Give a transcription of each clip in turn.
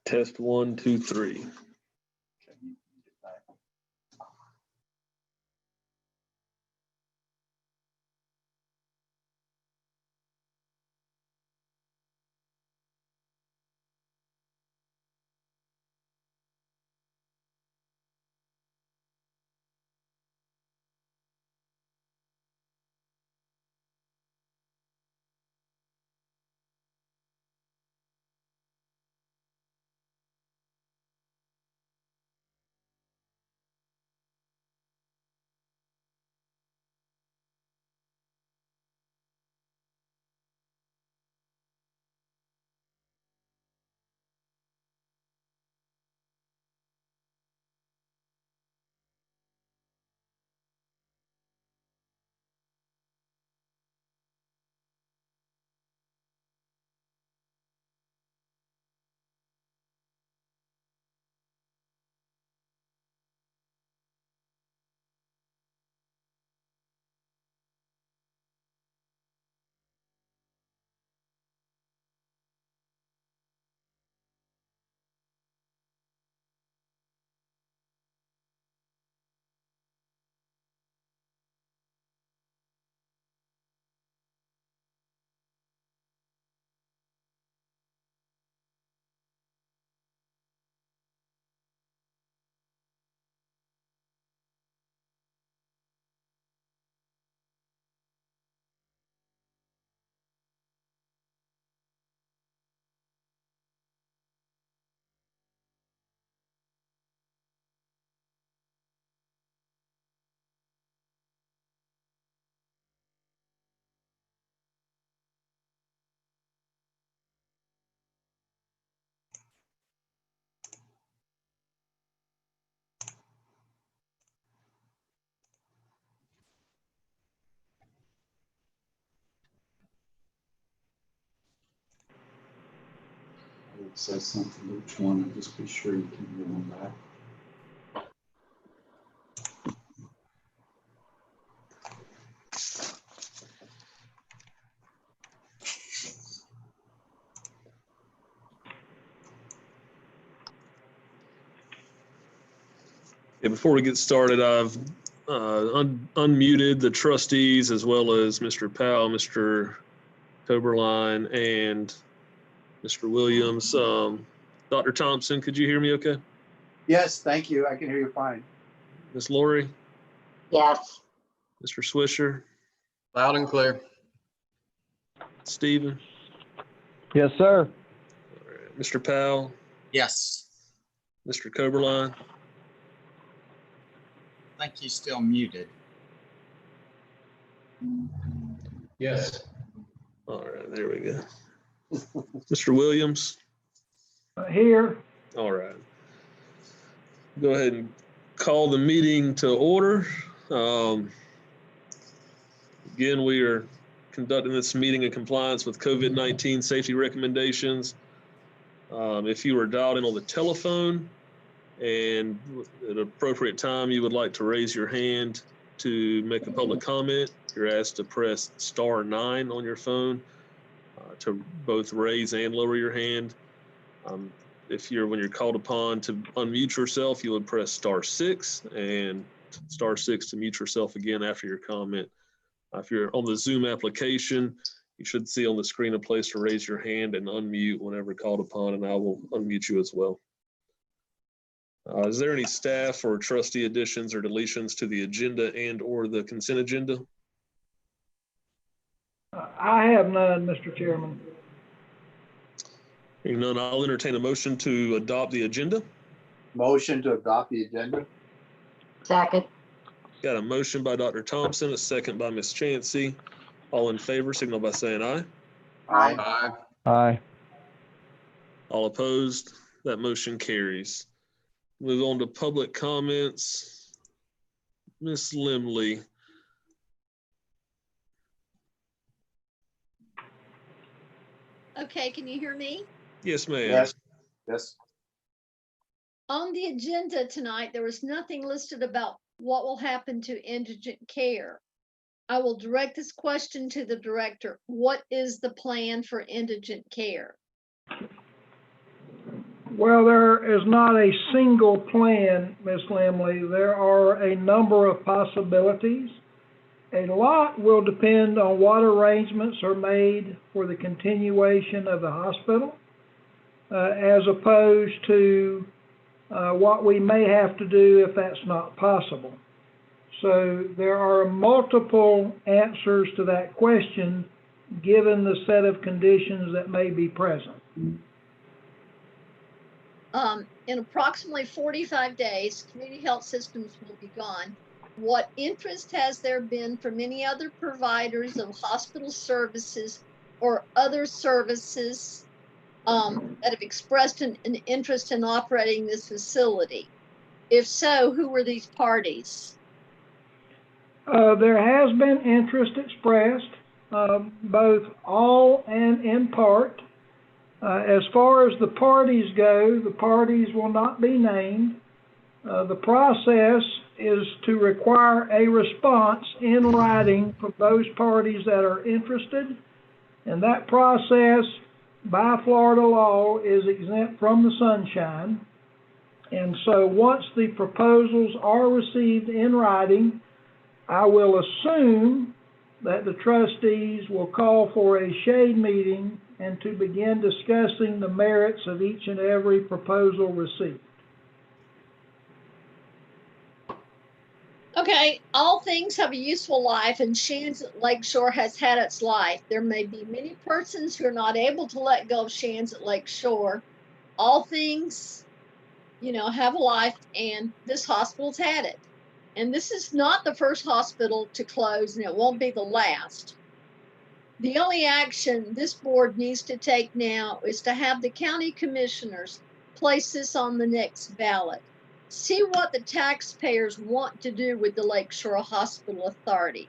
Test 1, 2, 3. It says something to each one, and just be sure you can hear them back. Yeah, before we get started, I've unmuted the trustees as well as Mr. Powell, Mr. Coberline, and Mr. Williams. Dr. Thompson, could you hear me okay? Yes, thank you. I can hear you fine. Ms. Lori, Yes. Mr. Swisher, Loud and clear. Stephen, Yes, sir. all right, Mr. Powell, Yes. Mr. Coberline, I think he's still muted. Yes. all right, there we go. Mr. Williams, Here. all right. Go ahead and call the meeting to order. Again, we are conducting this meeting in compliance with COVID-19 safety recommendations. If you are dialed in on the telephone and at an appropriate time, you would like to raise your hand to make a public comment, you're asked to press *9 on your phone to both raise and lower your hand. When you're called upon to unmute yourself, you would press *6 and *6 to mute yourself again after your comment. If you're on the Zoom application, you should see on the screen a place to raise your hand and unmute whenever called upon, and I will unmute you as well. Is there any staff or trustee additions or deletions to the agenda and/or the consent agenda? I have none, Mr. Chairman. Hearing none, I'll entertain a motion to adopt the agenda. Motion to adopt the agenda. Second. Got a motion by Dr. Thompson, a second by Ms. Chancey. All in favor, signal by saying aye. Aye. Aye. Aye. All opposed, that motion carries. Move on to public comments. Ms. Limley. Okay, can you hear me? Yes, ma'am. Yes. Yes. On the agenda tonight, there was nothing listed about what will happen to indigent care. I will direct this question to the director. What is the plan for indigent care? Well, there is not a single plan, Ms. Lemley. There are a number of possibilities. A lot will depend on what arrangements are made for the continuation of the hospital, as opposed to what we may have to do if that's not possible. So there are multiple answers to that question, given the set of conditions that may be present. In approximately 45 days, community health systems will be gone. What interest has there been from any other providers of hospital services or other services that have expressed an interest in operating this facility? If so, who were these parties? There has been interest expressed, both all and in part. As far as the parties go, the parties will not be named. The process is to require a response in writing from those parties that are interested, and that process by Florida law is exempt from the sunshine. And so once the proposals are received in writing, I will assume that the trustees will call for a shade meeting and to begin discussing the merits of each and every proposal received. Okay, all things have a useful life, and Shands at Lakeshore has had its life. There may be many persons who are not able to let go of Shands at Lakeshore. All things, have a life, and this hospital's had it. And this is not the first hospital to close, and it won't be the last. The only action this board needs to take now is to have the county commissioners place this on the next ballot. See what the taxpayers want to do with the Lakeshore Hospital Authority.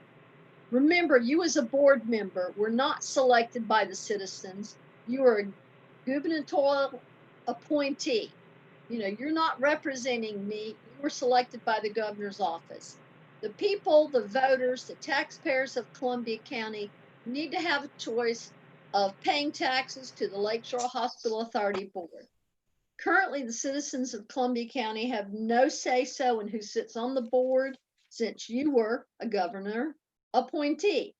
Remember, you as a board member were not selected by the citizens. You are a gubernatorial appointee. You're not representing me. You were selected by the governor's office. The people, the voters, the taxpayers of Columbia County need to have a choice of paying taxes to the Lakeshore Hospital Authority Board. Currently, the citizens of Columbia County have no say-so in who sits on the board, since you were a governor appointee.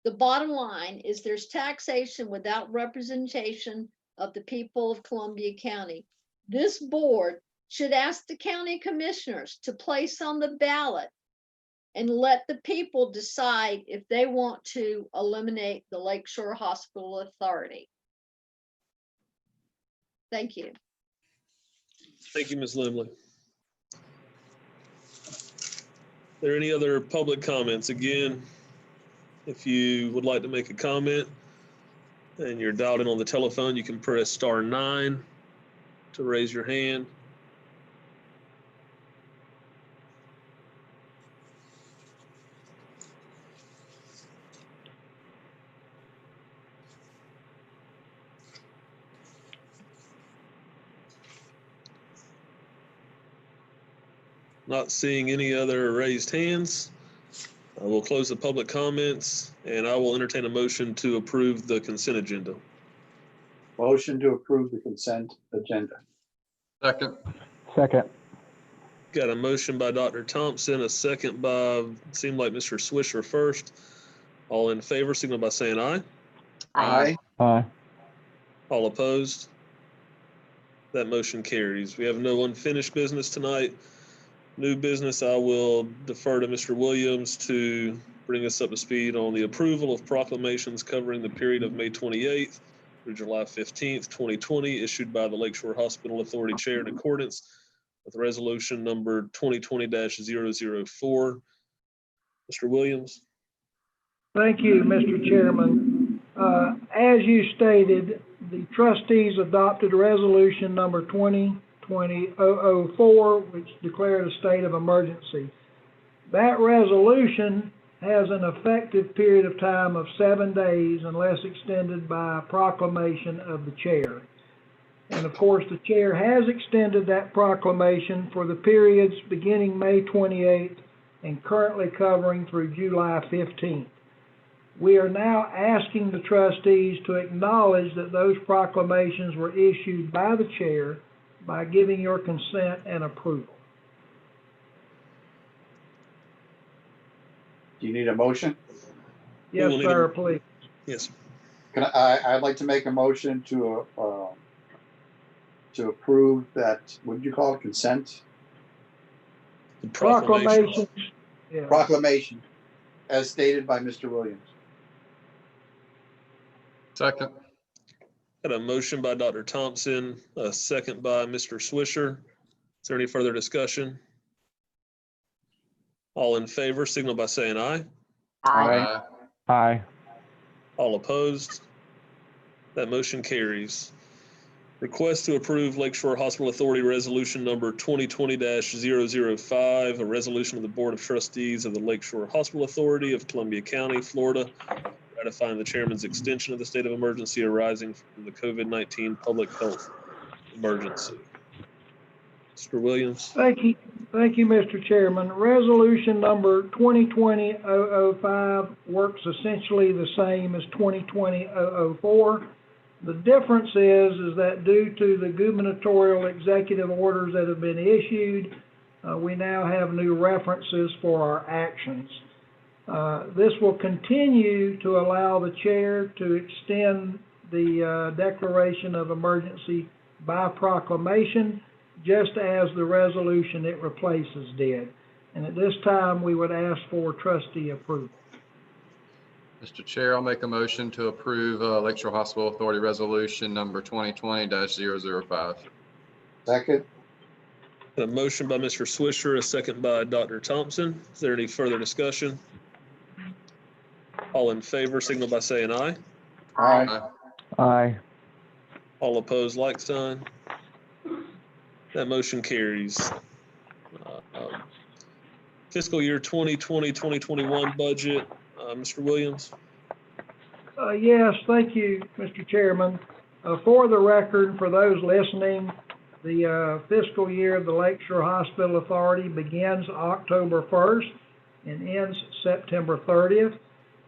The bottom line is there's taxation without representation of the people of Columbia County. This board should ask the county commissioners to place on the ballot and let the people decide if they want to eliminate the Lakeshore Hospital Authority. Thank you. Thank you, Ms. Lemley. Are there any other public comments? Again, if you would like to make a comment and you're dialed in on the telephone, you can press *9 to raise your hand. Not seeing any other raised hands. I will close the public comments and I will entertain a motion to approve the consent agenda. Motion to approve the consent agenda. Second. Second. Got a motion by Dr. Thompson, a second by, seemed like Mr. Swisher first. All in favor, signal by saying aye. Aye. Aye. All opposed? That motion carries. We have no unfinished business tonight. New business, I will defer to Mr. Williams to bring us up to speed on the approval of proclamations covering the period of May 28th through July 15th, 2020, issued by the Lakeshore Hospital Authority Chair in accordance with resolution number 2020-004. Mr. Williams. Thank you, Mr. Chairman. As you stated, the trustees adopted resolution number 2020-004, which declared a state of emergency. That resolution has an effective period of time of 7 days unless extended by proclamation of the chair. And of course, the chair has extended that proclamation for the periods beginning May 28th and currently covering through July 15th. We are now asking the trustees to acknowledge that those proclamations were issued by the chair by giving your consent and approval. Do you need a motion? Yes, will need a- sir, please. Yes. I'd like to make a motion to approve that, what did you call it, consent? The proclamation. Proclamation. Yeah. Proclamation, as stated by Mr. Williams. Second. Got a motion by Dr. Thompson, a second by Mr. Swisher. Is there any further discussion? All in favor, signal by saying aye. Aye. Aye. All opposed? That motion carries. Request to approve Lakeshore Hospital Authority Resolution Number 2020-005, a resolution of the Board of Trustees of the Lakeshore Hospital Authority of Columbia County, Florida, ratifying the chairman's extension of the state of emergency arising from the COVID-19 public health emergency. Mr. Williams? Thank you, Mr. Chairman. Resolution number 2020-005 works essentially the same as 2020-004. The difference is that due to the gubernatorial executive orders that have been issued, we now have new references for our actions. This will continue to allow the chair to extend the declaration of emergency by proclamation, just as the resolution it replaces did. And at this time, we would ask for trustee approval. Mr. Chair, I'll make a motion to approve Lakeshore Hospital Authority Resolution Number 2020-005. Second? A motion by Mr. Swisher, a second by Dr. Thompson. Is there any further discussion? All in favor, signal by saying aye. Aye. Aye. All opposed, like sign. That motion carries. Fiscal year 2020-2021 budget, Mr. Williams. Yes, thank you, Mr. Chairman. For the record, for those listening, the fiscal year of the Lakeshore Hospital Authority begins October 1st and ends September 30th.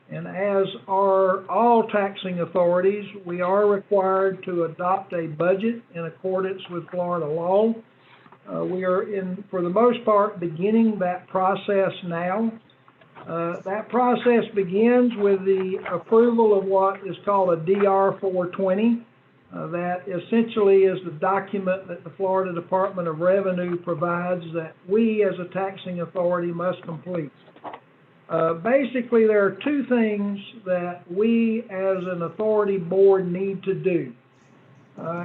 And as are all taxing authorities, we are required to adopt a budget in accordance with Florida law. We are, for the most part, beginning that process now. That process begins with the approval of what is called a DR 420. That essentially is the document that the Florida Department of Revenue provides that we as a taxing authority must complete. Basically, there are two things that we as an authority board need to do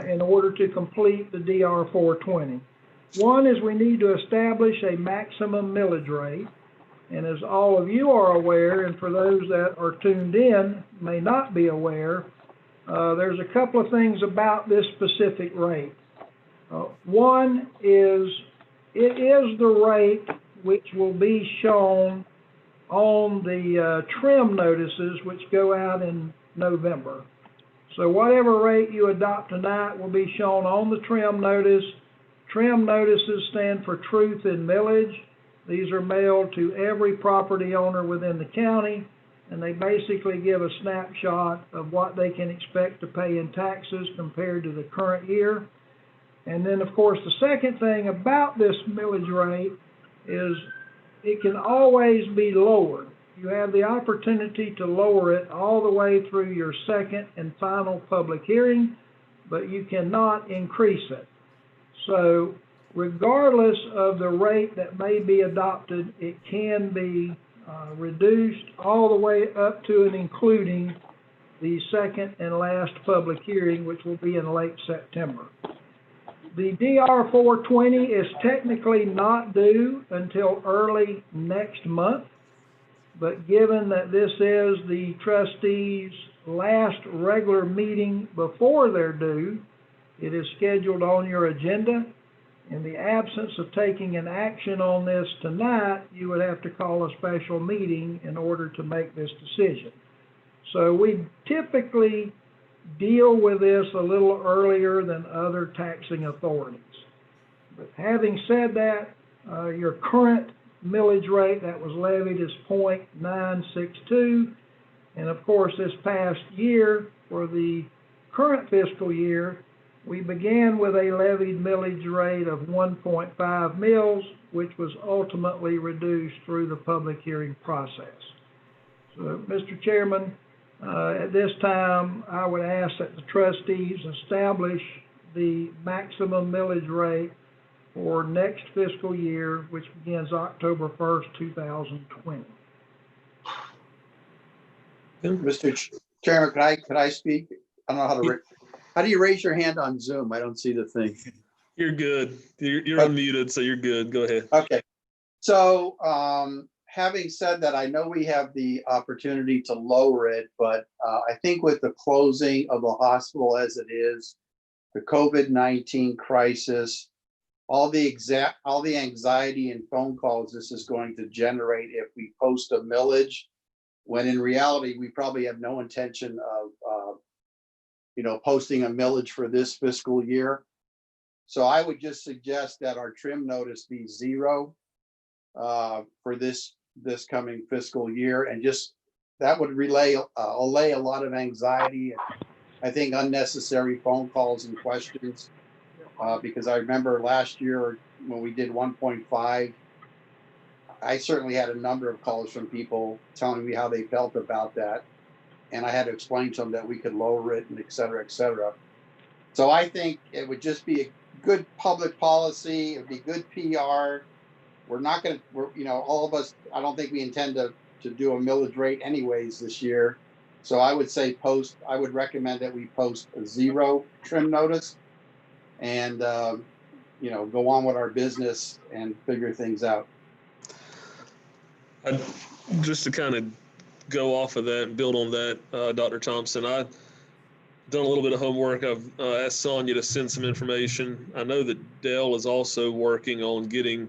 in order to complete the DR 420. One is we need to establish a maximum millage rate. And as all of you are aware, and for those that are tuned in may not be aware, there's a couple of things about this specific rate. One is it is the rate which will be shown on the trim notices which go out in November. So whatever rate you adopt tonight will be shown on the trim notice. Trim notices stand for truth in millage. These are mailed to every property owner within the county, and they basically give a snapshot of what they can expect to pay in taxes compared to the current year. And then, of course, the second thing about this millage rate is it can always be lowered. You have the opportunity to lower it all the way through your second and final public hearing, but you cannot increase it. So regardless of the rate that may be adopted, it can be reduced all the way up to and including the second and last public hearing, which will be in late September. The DR 420 is technically not due until early next month, but given that this is the trustees' last regular meeting before they're due, it is scheduled on your agenda. In the absence of taking an action on this tonight, you would have to call a special meeting in order to make this decision. So we typically deal with this a little earlier than other taxing authorities. But having said that, your current millage rate that was levied is 0.962. And of course, this past year, for the current fiscal year, We began with a levied millage rate of 1.5 mils, which was ultimately reduced through the public hearing process. So, Mr. Chairman, at this time, I would ask that the trustees establish the maximum millage rate for next fiscal year, which begins October 1st, 2020. Mr. Chairman, could I speak? I don't know how to, how do you raise your hand on Zoom? I don't see the thing. You're good. You're Okay. unmuted, so you're good. Go ahead. Okay, so having said that, I know we have the opportunity to lower it, but I think with the closing of the hospital as it is, the COVID-19 crisis, all the anxiety and phone calls this is going to generate if we post a millage, when in reality, we probably have no intention of posting a millage for this fiscal year. So I would just suggest that our trim notice be 0 for this coming fiscal year, and just that would allay a lot of anxiety and I think unnecessary phone calls and questions. Because I remember last year when we did 1.5, I certainly had a number of calls from people telling me how they felt about that. And I had to explain to them that we could lower it and et cetera, et cetera. So I think it would just be a good public policy. It'd be good PR. We're not going to, all of us, I don't think we intend to do a millage rate anyways this year. So I would say I would recommend that we post a 0 trim notice and, go on with our business and figure things out. Just to kind of go off of that and build on that, Dr. Thompson, I've done a little bit of homework. I've asked Sonia to send some information. I know that Dell is also working on getting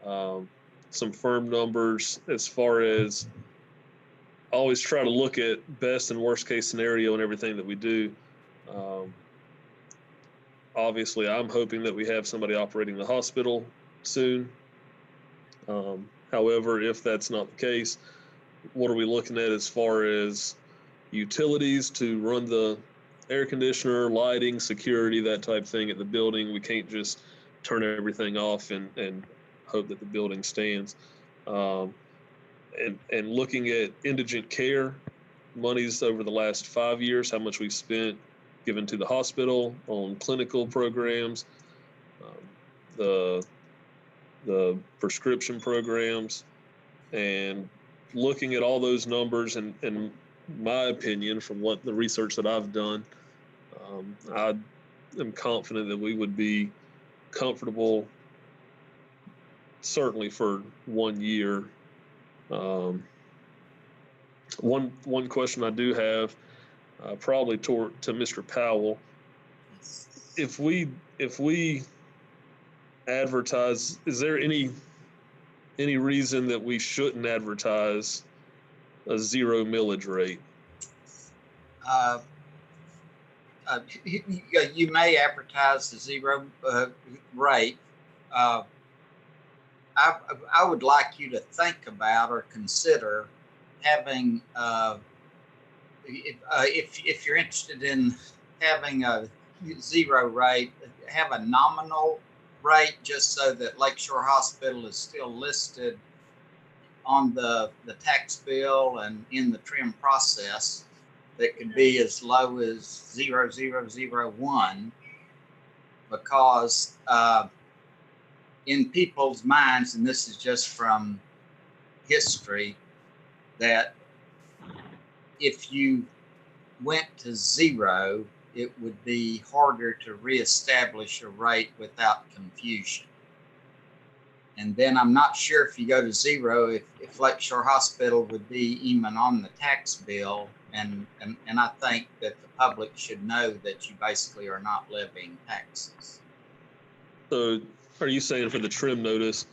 some firm numbers as far as I always try to look at best and worst case scenario and everything that we do. Obviously, I'm hoping that we have somebody operating the hospital soon. However, if that's not the case, what are we looking at as far as utilities to run the air conditioner, lighting, security, that type thing at the building? We can't just turn everything off and hope that the building stands. And looking at indigent care monies over the last 5 years, how much we've spent given to the hospital on clinical programs, the prescription programs, and looking at all those numbers, and in my opinion, from what the research that I've done, I am confident that we would be comfortable, certainly for 1 year. One question I do have, probably to Mr. Powell, if we advertise, is there any reason that we shouldn't advertise a 0 millage rate? You may advertise the 0 rate. I would like you to think about or consider having, if you're interested in having a 0 rate, have a nominal rate, just so that Lakeshore Hospital is still listed on the tax bill and in the trim process. That could be as low as 0.0001, because in people's minds, and this is just from history, that if you went to 0, it would be harder to reestablish a rate without confusion. And then I'm not sure if you go to 0, if Lakeshore Hospital would be even on the tax bill. And I think that the public should know that you basically are not levying taxes. So are you saying for the trim notice,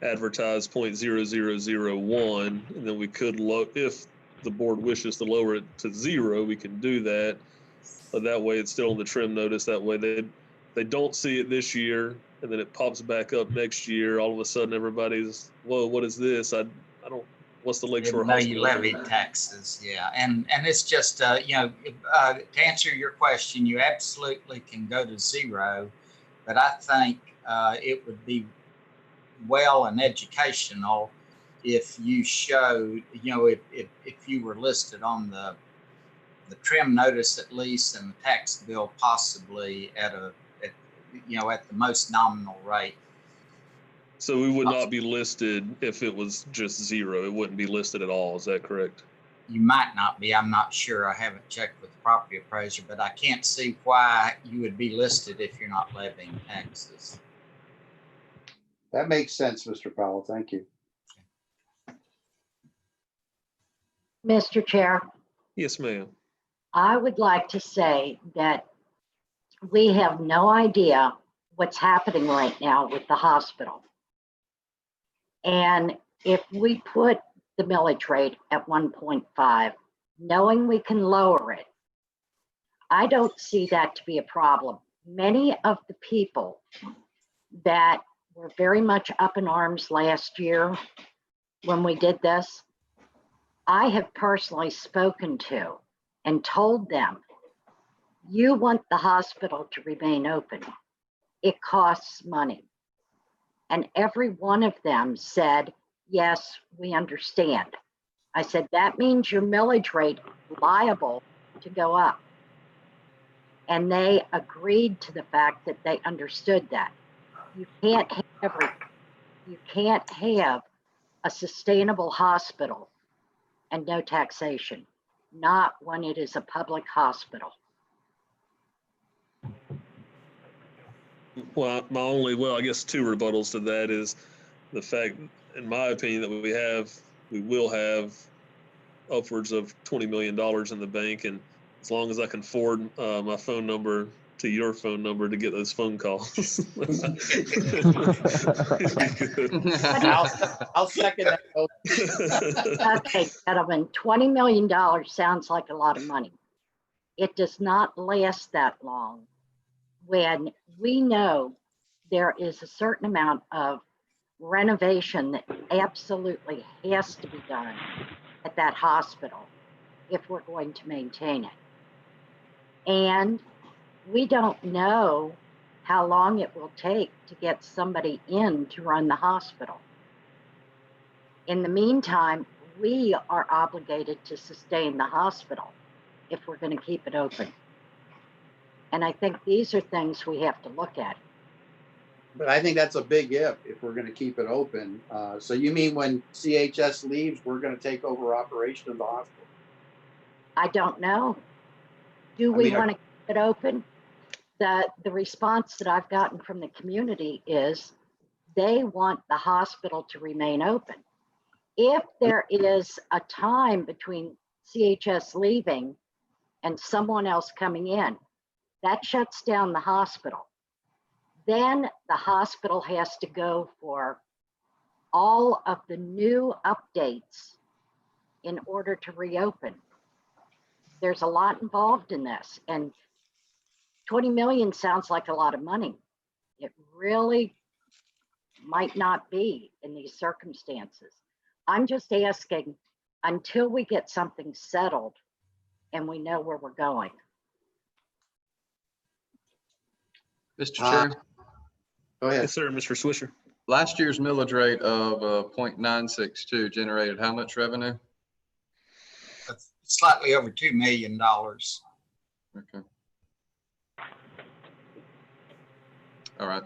advertise 0.0001, and then we could, if the board wishes to lower it to 0, we can do that. But that way it's still on the trim notice. That way they don't see it this year, and then it pops back up next year. All of a sudden everybody's, whoa, what is this? I What's the Didn't Lakeshore know you Hospital? levied taxes, yeah, and it's just, to answer your question, you absolutely can go to zero, but I think it would be well and educational if you showed, if you were listed on the trim notice at least, and the tax bill possibly at the most nominal rate. So we would not be listed if it was just zero. It wouldn't be listed at all. Is that correct? You might not be, I'm not sure. I haven't checked with the property appraiser, but I can't see why you would be listed if you're not levying taxes. That makes sense, Mr. Powell. Thank you. Mr. Chair, Yes, ma'am. I would like to say that we have no idea what's happening right now with the hospital. And if we put the millage rate at 1.5, knowing we can lower it, I don't see that to be a problem. Many of the people that were very much up in arms last year when we did this, I have personally spoken to and told them, you want the hospital to remain open. It costs money. And every one of them said, yes, we understand. I said, that means your millage rate is liable to go up. And they agreed to the fact that they understood that. You can't have everything. You can't have a sustainable hospital and no taxation, not when it is a public hospital. Well, I guess two rebuttals to that is the fact, in my opinion, that we will have upwards of $20 million in the bank. And as long as I can forward my phone number to your phone number to get those phone calls. I'll second that. Okay, gentlemen, $20 million sounds like a lot of money. It does not last that long when we know there is a certain amount of renovation that absolutely has to be done at that hospital if we're going to maintain it. And we don't know how long it will take to get somebody in to run the hospital. In the meantime, we are obligated to sustain the hospital if we're going to keep it open. And I think these are things we have to look at. But I think that's a big if we're going to keep it open. So you mean when CHS leaves, we're going to take over operation of the hospital? I don't know. Do we want to keep it open? The response that I've gotten from the community is they want the hospital to remain open. If there is a time between CHS leaving and someone else coming in, that shuts down the hospital. Then the hospital has to go for all of the new updates in order to reopen. There's a lot involved in this, and 20 million sounds like a lot of money. It really might not be in these circumstances. I'm just asking until we get something settled and we know where we're going. Mr. Chair, Go ahead. Yes, sir, Mr. Swisher. last year's millage rate of 0.962 generated how much revenue? Slightly over $2 million. Okay. All right.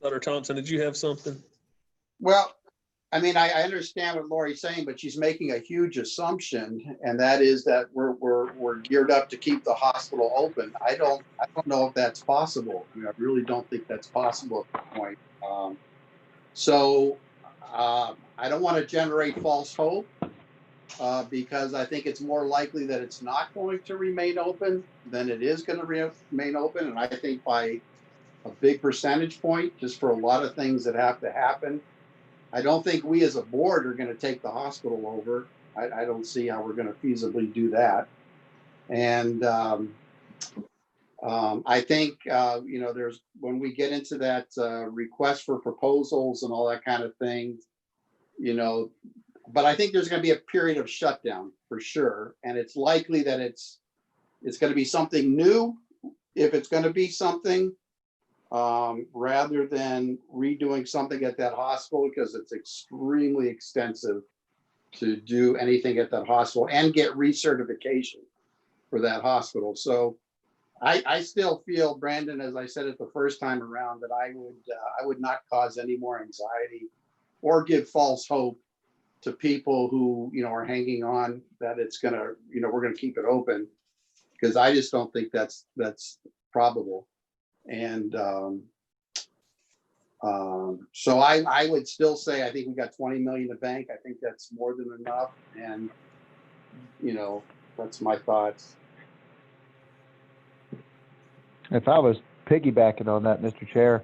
Dr. Thompson, did you have something? Well, I mean, I understand what Lori's saying, but she's making a huge assumption, and that is that we're geared up to keep the hospital open. I don't know if that's possible. I mean, I really don't think that's possible at this point. I don't want to generate false hope because I think it's more likely that it's not going to remain open than it is going to remain open. And I think by a big percentage point, just for a lot of things that have to happen. I don't think we as a board are going to take the hospital over. I don't see how we're going to feasibly do that. And I think, there's, when we get into that request for proposals and all that kind of thing, but I think there's going to be a period of shutdown for sure. And it's likely that it's going to be something new, if it's going to be something, rather than redoing something at that hospital, because it's extremely extensive to do anything at that hospital and get recertification for that hospital. So I still feel, Brandon, as I said it the first time around, that I would not cause any more anxiety or give false hope to people who, are hanging on that it's gonna, we're gonna keep it open, because I just don't think that's probable. And so I would still say, I think we got 20 million in the bank. I think that's more than enough. And, that's my thoughts. If I was piggybacking on that, Mr. Chair,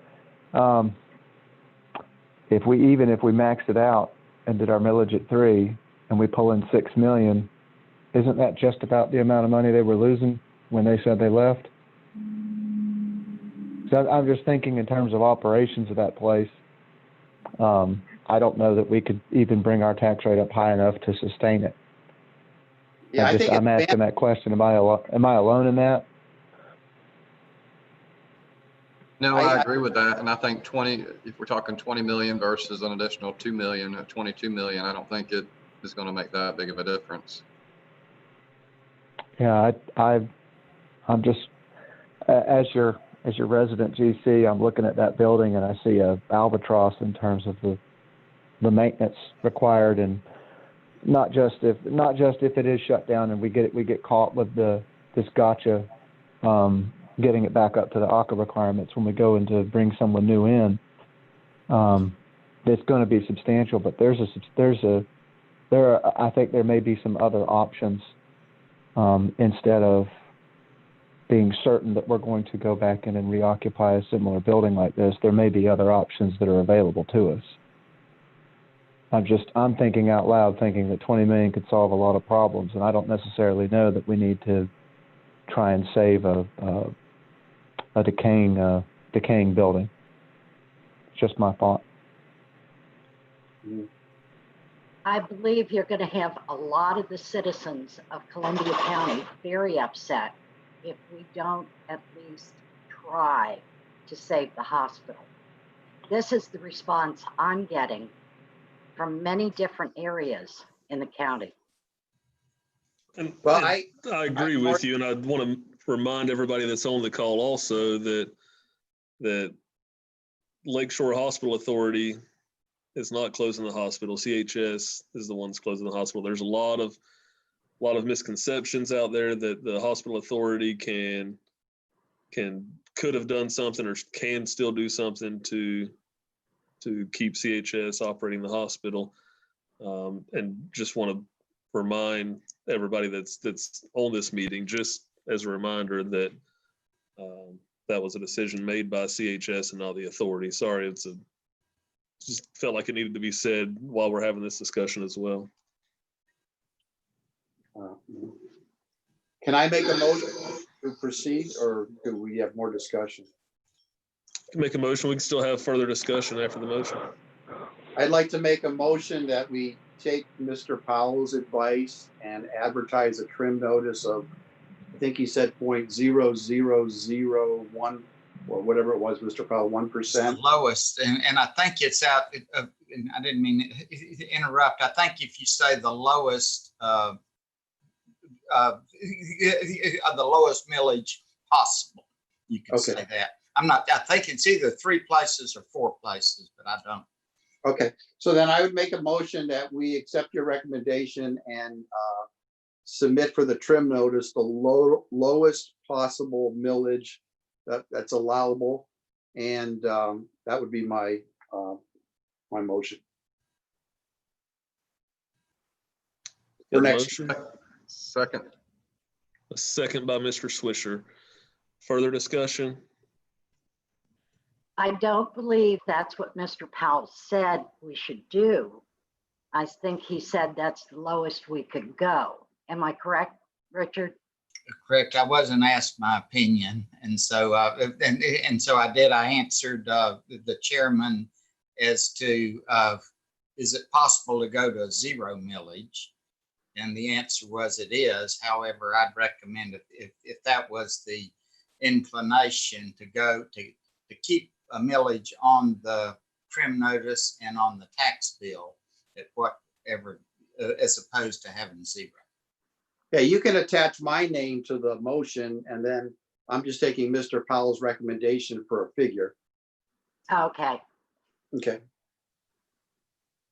if we maxed it out and did our millage at 3 and we pull in 6 million, isn't that just about the amount of money they were losing when they said they left? So I'm just thinking in terms of operations of that place. I don't know that we could even bring our tax rate up high enough to sustain it. Yeah, I'm asking that question. Am I alone in that? No, I agree with that. And I think if we're talking 20 million versus an additional 2 million, 22 million, I don't think it is going to make that big of a difference. Yeah, I'm just, as your resident GC, I'm looking at that building and I see a albatross in terms of the maintenance required, and not just if it is shut down and we get caught with this gotcha, getting it back up to the ACA requirements when we go in to bring someone new in. It's going to be substantial, but I think there may be some other options, instead of being certain that we're going to go back in and reoccupy a similar building like this. There may be other options that are available to us. I'm thinking out loud, thinking that 20 million could solve a lot of problems, and I don't necessarily know that we need to try and save a decaying building. It's just my thought. I believe you're going to have a lot of the citizens of Columbia County very upset if we don't at least try to save the hospital. This is the response I'm getting from many different areas in the county. And Well, I agree with you, and I want to remind everybody that's on the call also that Lakeshore Hospital Authority is not closing the hospital. CHS is the ones closing the hospital. There's a lot of misconceptions out there that the hospital authority could have done something or can still do something to keep CHS operating the hospital. And just want to remind everybody that's on this meeting, just as a reminder that that was a decision made by CHS and not the authority. Sorry, just felt like it needed to be said while we're having this discussion as well. Can I make a motion to proceed, or do we have more discussion? You can make a motion. We can still have further discussion after the motion. I'd like to make a motion that we take Mr. Powell's advice and advertise a trim notice of, I think he said 0.0001 or whatever it was, Mr. Powell, 1%. Lowest, and I think it's out. And I didn't mean to interrupt. I think if you say the lowest, the lowest millage possible, you can say that. I think it's either 3 places or 4 places, but I don't. Okay, so then I would make a motion that we accept your recommendation and submit for the trim notice the lowest possible millage that's allowable, and that would be my my motion. For next. Motion. Second. A second by Mr. Swisher. Further discussion? I don't believe that's what Mr. Powell said we should do. I think he said that's the lowest we could go. Am I correct, Richard? correct. I wasn't asked my opinion, and so so I did. I answered the chairman as to is it possible to go to a 0 millage, and the answer was it is. However, I'd recommend if that was the inclination to go to keep a millage on the trim notice and on the tax bill at whatever, as opposed to having 0. Yeah, you can attach my name to the motion, and then I'm just taking Mr. Powell's recommendation for a figure. Okay, Okay.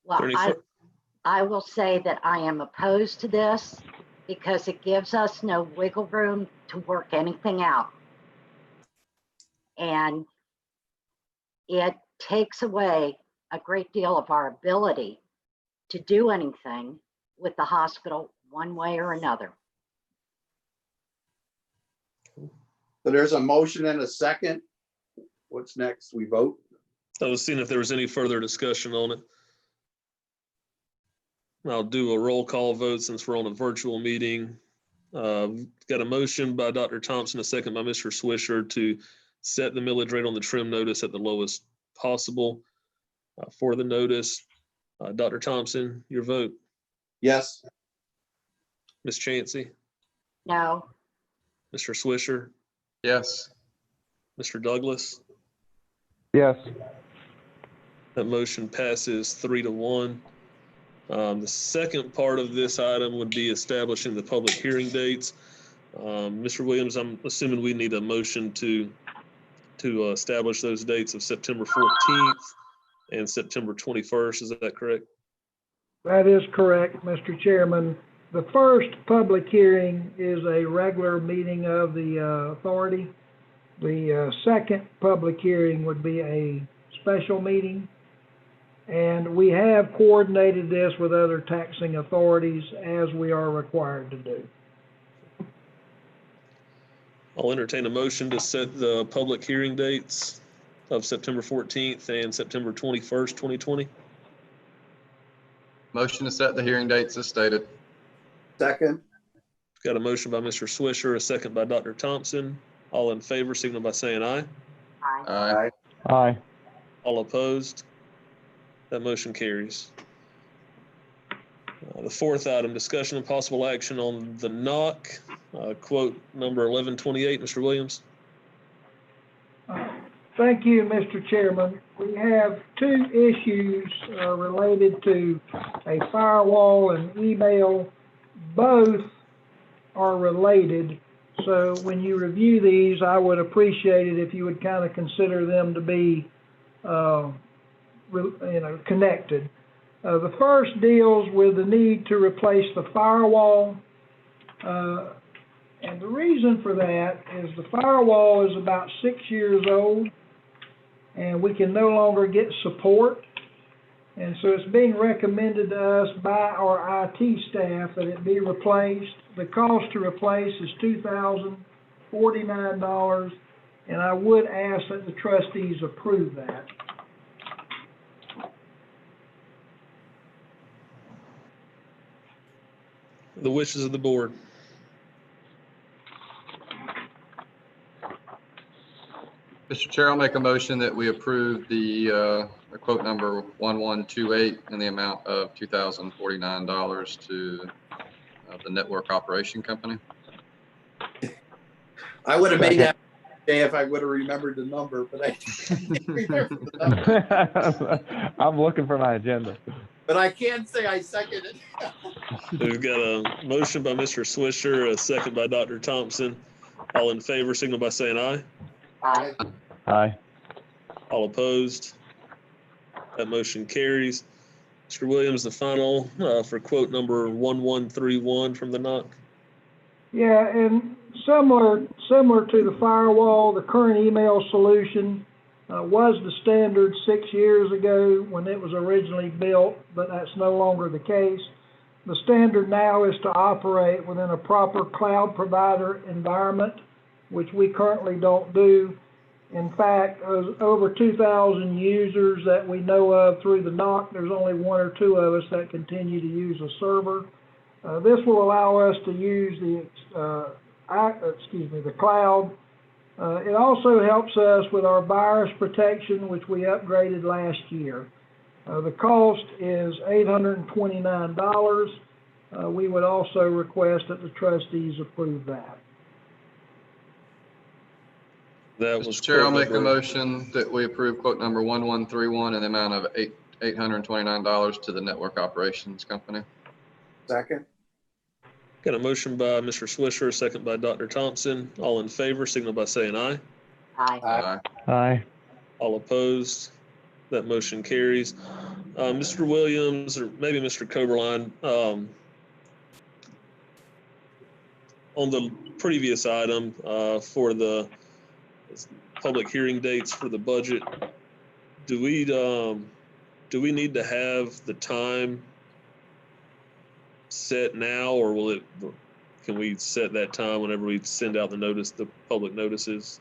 well, Attorney I will say that I am opposed to this because it gives us no wiggle room to work anything out. And it takes away a great deal of our ability to do anything with the hospital one way or another. So there's a motion and a second. What's next? We vote? I was seeing if there was any further discussion on it. I'll do a roll call vote since we're on a virtual meeting. Got a motion by Dr. Thompson, a second by Mr. Swisher to set the millage rate on the trim notice at the lowest possible for the notice. Dr. Thompson, your vote. Yes. Ms. Chancey, No, Mr. Swisher, Yes. Mr. Douglas. Yes. That motion passes 3-1. The second part of this item would be establishing the public hearing dates. Mr. Williams, I'm assuming we need a motion to establish those dates of September 14th and September 21st. Is that correct? That is correct, Mr. Chairman. The first public hearing is a regular meeting of the authority. The second public hearing would be a special meeting. And we have coordinated this with other taxing authorities as we are required to do. I'll entertain a motion to set the public hearing dates of September 14th and September 21st, 2020. Motion to set the hearing dates as stated. Second. Got a motion by Mr. Swisher, a second by Dr. Thompson. All in favor, signal by saying aye. I, Aye. Aye. All opposed? That motion carries. The fourth item, discussion and possible action on the NOC, quote number 1128, Mr. Williams. Thank you, Mr. Chairman. We have two issues related to a firewall and email. Both are related. So when you review these, I would appreciate it if you would kind of consider them to be connected. The first deals with the need to replace the firewall. And the reason for that is the firewall is about 6 years old and we can no longer get support. And so it's being recommended to us by our IT staff that it be replaced. The cost to replace is $2,049, and I would ask that the trustees approve that. The wishes of the board. Mr. Chair, I'll make a motion that we approve the quote number 1128 in the amount of $2,049 to the network operation company. I would have made that if I would have remembered the number, but I didn't remember the number. I'm looking for my agenda. But I can say I second it. We've got a motion by Mr. Swisher, a second by Dr. Thompson. All in favor, signal by saying aye. I, Aye. All opposed? That motion carries. Mr. Williams, the final for quote number 1131 from the NOC. Yeah, and similar to the firewall, the current email solution was the standard 6 years ago when it was originally built, but that's no longer the case. The standard now is to operate within a proper cloud provider environment, which we currently don't do. In fact, over 2,000 users that we know of through the NOC, there's only one or two of us that continue to use a server. This will allow us to use the the cloud. It also helps us with our virus protection, which we upgraded last year. The cost is $829. We would also request that the trustees approve that. That was Mr. Chair, I'll quote make a number- motion that we approve quote number 1131 in the amount of $829 to the Network Operations Company. Second. Got a motion by Mr. Swisher, a second by Dr. Thompson. All in favor, signal by saying aye. Aye. Aye. Aye. All opposed, that motion carries. Mr. Williams, or maybe Mr. Coberline, on the previous item for the public hearing dates for the budget, do we need to have the time set now, or can we set that time whenever we send out the public notices?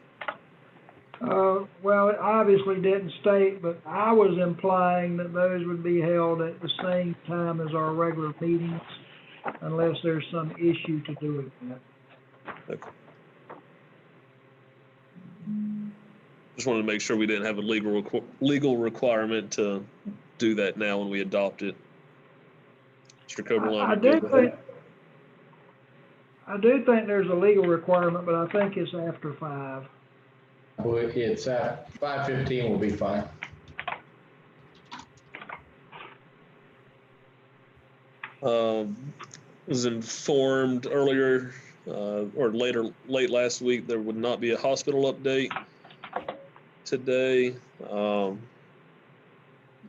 Well, it obviously didn't state, but I was implying that those would be held at the same time as our regular meetings, unless there's some issue to doing that. Okay. Just wanted to make sure we didn't have a legal requirement to do that now when we adopt it. Mr. Coberline. I do think there's a legal requirement, but I think it's after 5. Well, it's at 5:15 will be fine. Was informed earlier or late last week, there would not be a hospital update today. The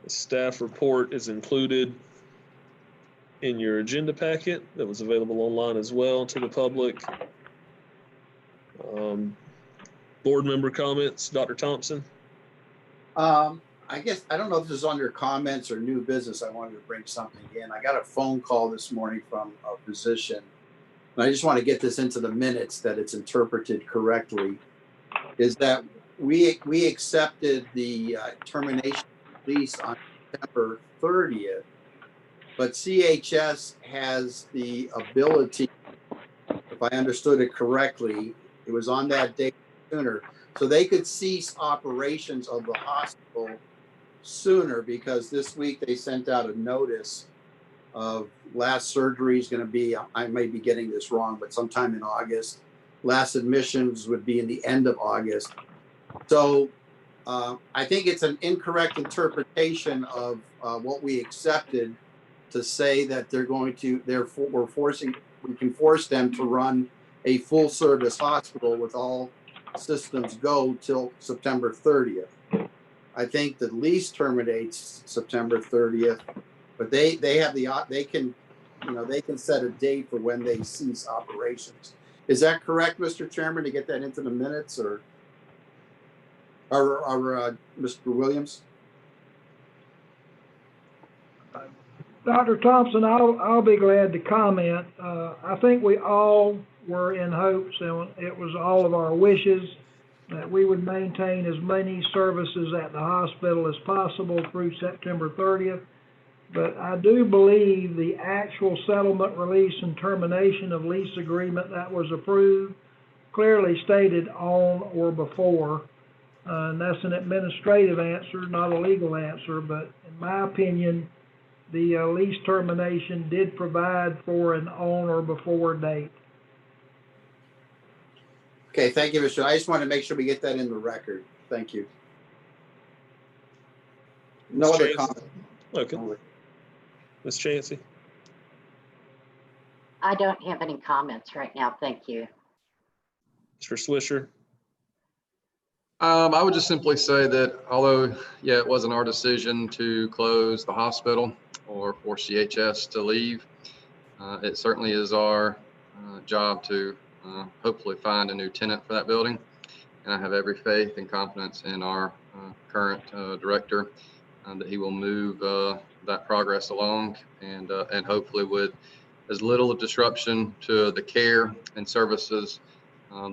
staff report is included in your agenda packet that was available online as well to the public. Board member comments, Dr. Thompson. I guess, I don't know if this is under comments or new business. I wanted to bring something in. I got a phone call this morning from a physician. And I just want to get this into the minutes that it's interpreted correctly. Is that we accepted the termination lease on September 30th, but CHS has the ability, if I understood it correctly, it was on that date sooner, so they could cease operations of the hospital sooner, because this week they sent out a notice of last surgery is going to be, I may be getting this wrong, but sometime in August. Last admissions would be in the end of August. So I think it's an incorrect interpretation of what we accepted to say that they're going to, therefore we can force them to run a full service hospital with all systems go till September 30th. I think the lease terminates September 30th, but they have they can set a date for when they cease operations. Is that correct, Mr. Chairman, to get that into the minutes, or Mr. Williams? Dr. Thompson, I'll be glad to comment. I think we all were in hopes, and it was all of our wishes, that we would maintain as many services at the hospital as possible through September 30th. But I do believe the actual settlement, release, and termination of lease agreement that was approved clearly stated on or before. And that's an administrative answer, not a legal answer. But in my opinion, the lease termination did provide for an on or before date. Okay, thank you, Mr. I just want to make sure we get that in the record. Thank you. No other comment. Okay. Ms. Chancey. I don't have any comments right now. Thank you. Mr. Swisher. I would just simply say that although, yeah, it wasn't our decision to close the hospital or for CHS to leave, it certainly is our job to hopefully find a new tenant for that building. And I have every faith and confidence in our current director that he will move that progress along, and hopefully with as little disruption to the care and services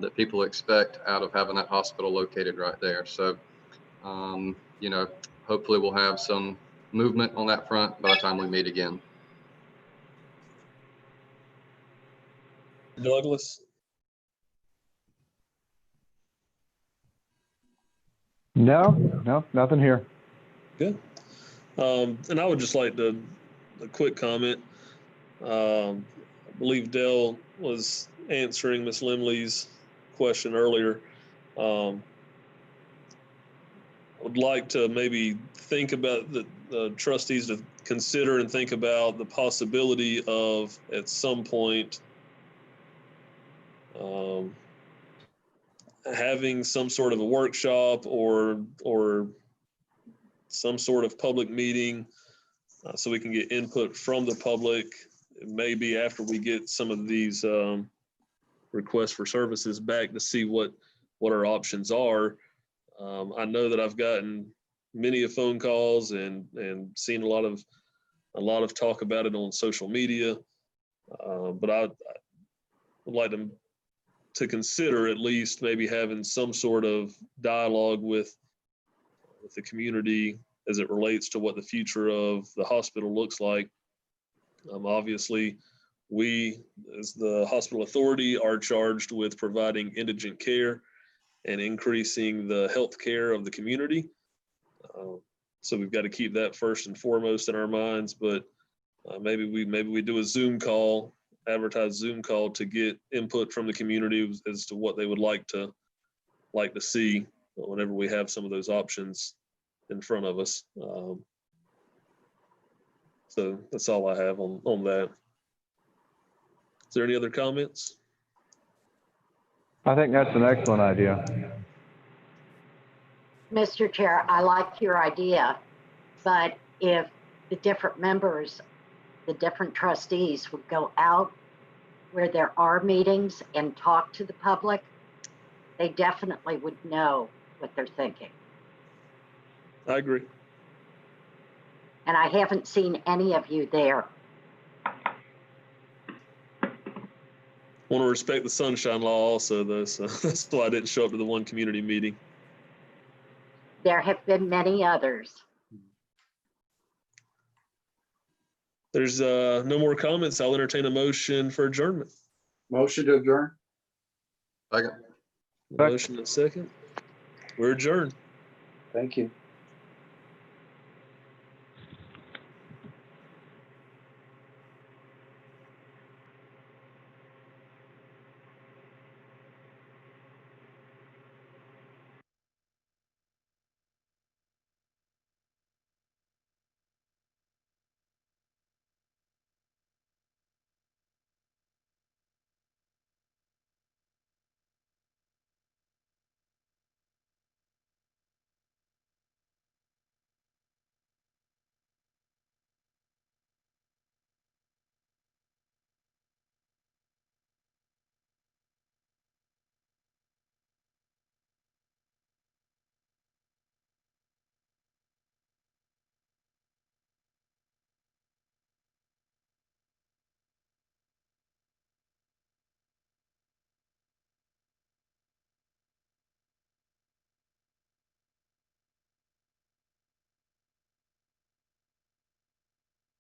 that people expect out of having that hospital located right there. So, hopefully we'll have some movement on that front by the time we meet again. Douglas. No, nothing here. Good. And I would just like a quick comment. I believe Dell was answering Ms. Limley's question earlier. I would like to maybe think about the trustees to consider and think about the possibility of at some point having some sort of a workshop or some sort of public meeting so we can get input from the public. Maybe after we get some of these requests for services back to see what our options are. I know that I've gotten many of phone calls and seen a lot of talk about it on social media. But I would like to consider at least maybe having some sort of dialogue with the community as it relates to what the future of the hospital looks like. Obviously, we, as the hospital authority, are charged with providing indigent care and increasing the health care of the community. So we've got to keep that first and foremost in our minds, but maybe we do a Zoom call, advertise Zoom call to get input from the community as to what they would like to see whenever we have some of those options in front of us. So that's all I have on that. Is there any other comments? I think that's an excellent idea. Mr. Chair, I like your idea, but if the different members, the different trustees would go out where there are meetings and talk to the public, they definitely would know what they're thinking. I agree. And I haven't seen any of you there. Want to respect the sunshine law also, though, so that's why I didn't show up to the one community meeting. There have been many others. There's no more comments. I'll entertain a motion for adjournment. Motion to adjourn? Second. Motion and second. We're adjourned. Thank you.